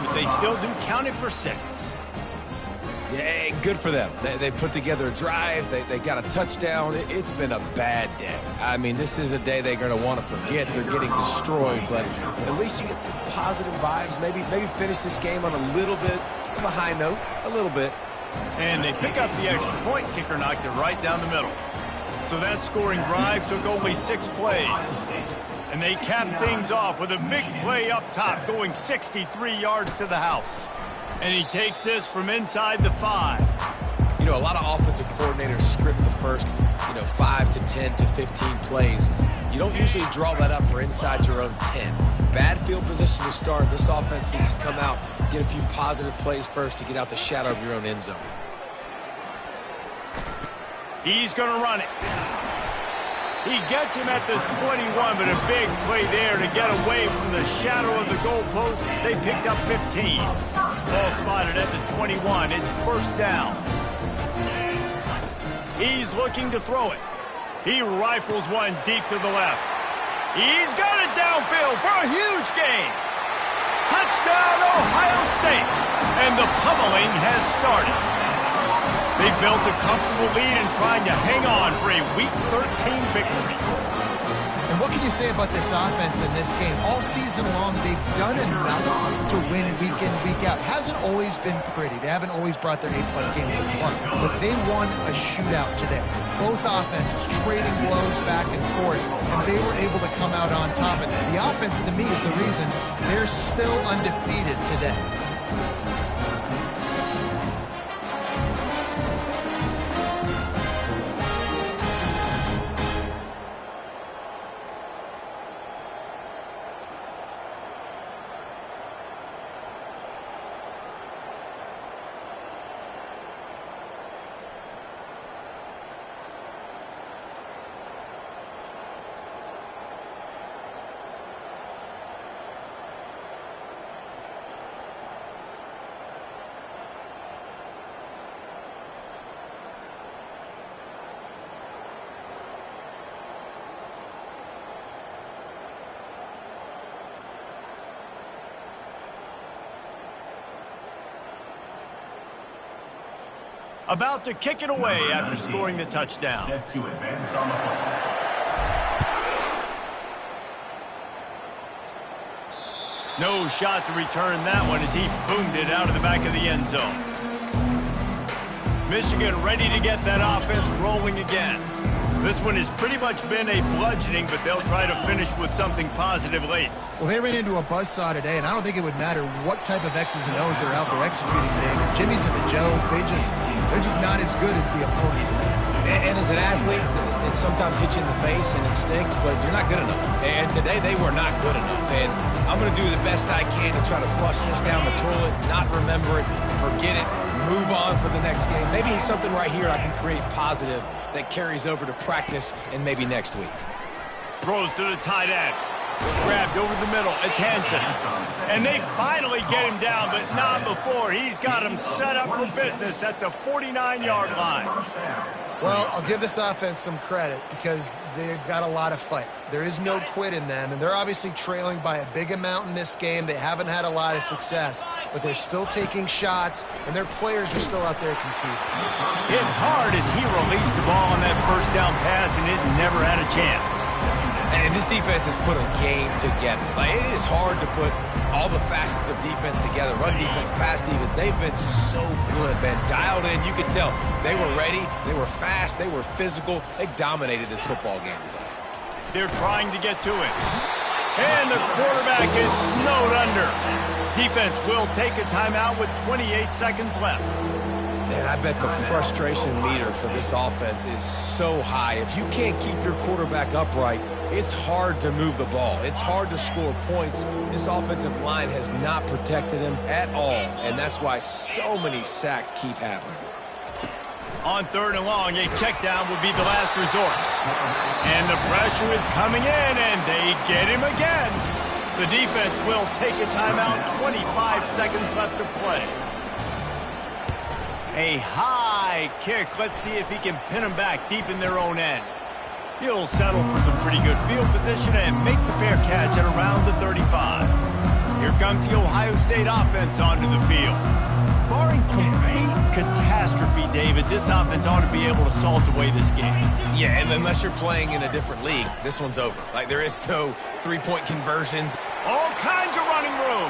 But they still do count it for 6. Yeah, good for them. They put together a drive. They got a touchdown. It's been a bad day. I mean, this is a day they're going to want to forget. They're getting destroyed, but at least you get some positive vibes. Maybe finish this game on a little bit of a high note, a little bit. And they pick up the extra point. Kicker knocked it right down the middle. So that scoring drive took only 6 plays. And they capped things off with a big play up top, going 63 yards to the house. And he takes this from inside the 5. You know, a lot of offensive coordinators script the first, 5 to 10 to 15 plays. You don't usually draw that up for inside your own 10. Bad field position to start. This offense needs to come out, get a few positive plays first to get out the shadow of your own end zone. He's going to run it. He gets him at the 21, but a big play there to get away from the shadow of the goalpost. They picked up 15. Ball spotted at the 21. It's first down. He's looking to throw it. He rifles one deep to the left. He's got it downfield for a huge gain. Touchdown, Ohio State. And the pummeling has started. They've built a comfortable lead and trying to hang on for a Week 13 victory. And And what can you say about this offense in this game? All season long, they've done enough to win week in, week out. Hasn't always been pretty. They haven't always brought their A-plus game to the park. But they won a shootout today. Both offenses trading blows back and forth, and they were able to come out on top of that. The offense, to me, is the reason they're still undefeated today. About to kick it away after scoring the touchdown. Set to advance on the football. No shot to return that one as he boomed it out of the back of the end zone. Michigan ready to get that offense rolling again. This one has pretty much been a bludgeoning, but they'll try to finish with something positive late. Well, they ran into a buzzsaw today, and I don't think it would matter what type of X's and O's they're out there executing today. The Jimmys and the Joes, they're just not as good as the opponent. And as an athlete, it sometimes hits you in the face and it stinks, but you're not good enough. And today they were not good enough. And I'm going to do the best I can to try to flush this down the toilet, not remember it, forget it, move on for the next game. Maybe something right here I can create positive that carries over to practice and maybe next week. Throws to the tight end. Grabbed over the middle. It's Hansen. And they finally get him down, but not before. He's got him set up for business at the 49-yard line. Well, I'll give this offense some credit because they've got a lot of fight. There is no quit in them, and they're obviously trailing by a big amount in this game. They haven't had a lot of success, but they're still taking shots, and their players are still out there competing. Hit hard as he released the ball on that first down pass, and it never had a chance. And this defense has put a game together. Like, it is hard to put all the facets of defense together. Run defense, pass defense. They've been so good, man. Dialed in. You could tell they were ready. They were fast. They were physical. They dominated this football game today. They're trying to get to it. And the quarterback is snowed under. Defense will take a timeout with 28 seconds left. Man, I bet the frustration meter for this offense is so high. If you can't keep your quarterback upright, it's hard to move the ball. It's hard to score points. This offensive line has not protected him at all, and that's why so many sacks keep happening. On 3rd and long, a check down would be the last resort. And the pressure is coming in, and they get him again. The defense will take a timeout, 25 seconds left to play. A high kick. Let's see if he can pin them back deep in their own end. He'll settle for some pretty good field position and make the fair catch at around the 35. Here comes the Ohio State offense onto the field. Barring complete catastrophe, David, this offense ought to be able to salt away this game. Yeah, and unless you're playing in a different league, this one's over. Like, there is no three-point conversions. All kinds of running room.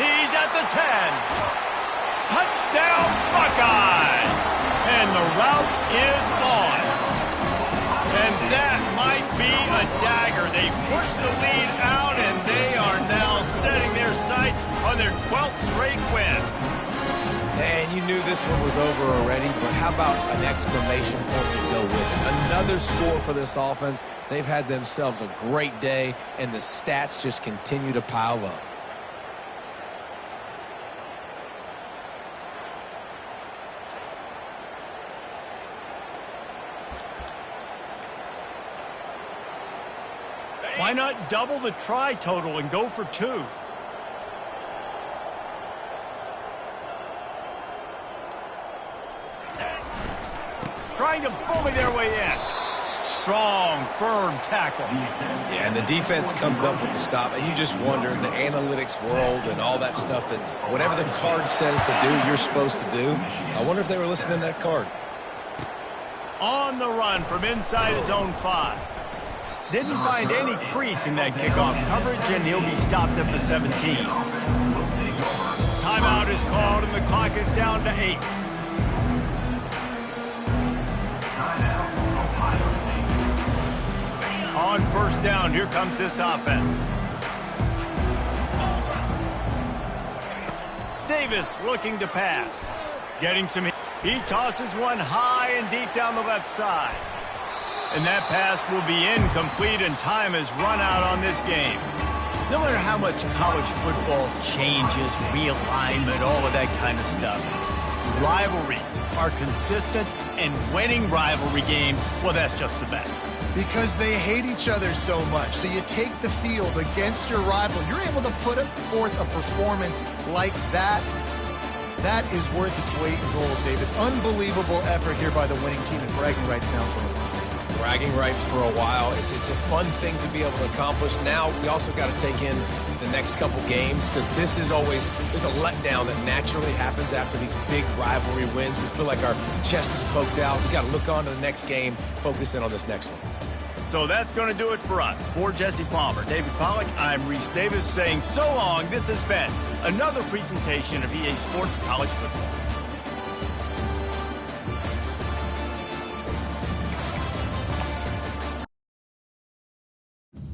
He's at the 10. Touchdown, Buckeyes! And the route is on. And that might be a dagger. They push the lead out, and they are now setting their sights on their 12th straight win. And you knew this one was over already, but how about an exclamation point to go with it? Another score for this offense. They've had themselves a great day, and the stats just continue to pile up. Why not double the try total and go for 2? Trying to bully their way in. Strong, firm tackle. Yeah, and the defense comes up with the stop, and you just wonder, in the analytics world and all that stuff, that whatever the card says to do, you're supposed to do. I wonder if they were listening to that card. On the run from inside his own 5. Didn't find any crease in that kickoff coverage, and he'll be stopped at the 17. Timeout is called, and the clock is down to 8. On first down, here comes this offense. Davis looking to pass. Getting some heat. He tosses one high and deep down the left side. And that pass will be incomplete, and time has run out on this game. No matter how much college football changes, realignment, all of that kind of stuff, rivalries are consistent, and winning rivalry games, well, that's just the best. Because they hate each other so much. So you take the field against your rival. You're able to put forth a performance like that. That is worth its weight in gold, David. Unbelievable effort here by the winning team, and bragging rights now for a while. Bragging rights for a while. It's a fun thing to be able to accomplish. Now we also got to take in the next couple games, because this is always, there's a letdown that naturally happens after these big rivalry wins. We feel like our chest is poked out. We got to look on to the next game, focus in on this next one. So that's going to do it for us. For Jesse Palmer, David Pollack, I'm Reese Davis saying so long. This has been another presentation of EA Sports College Football.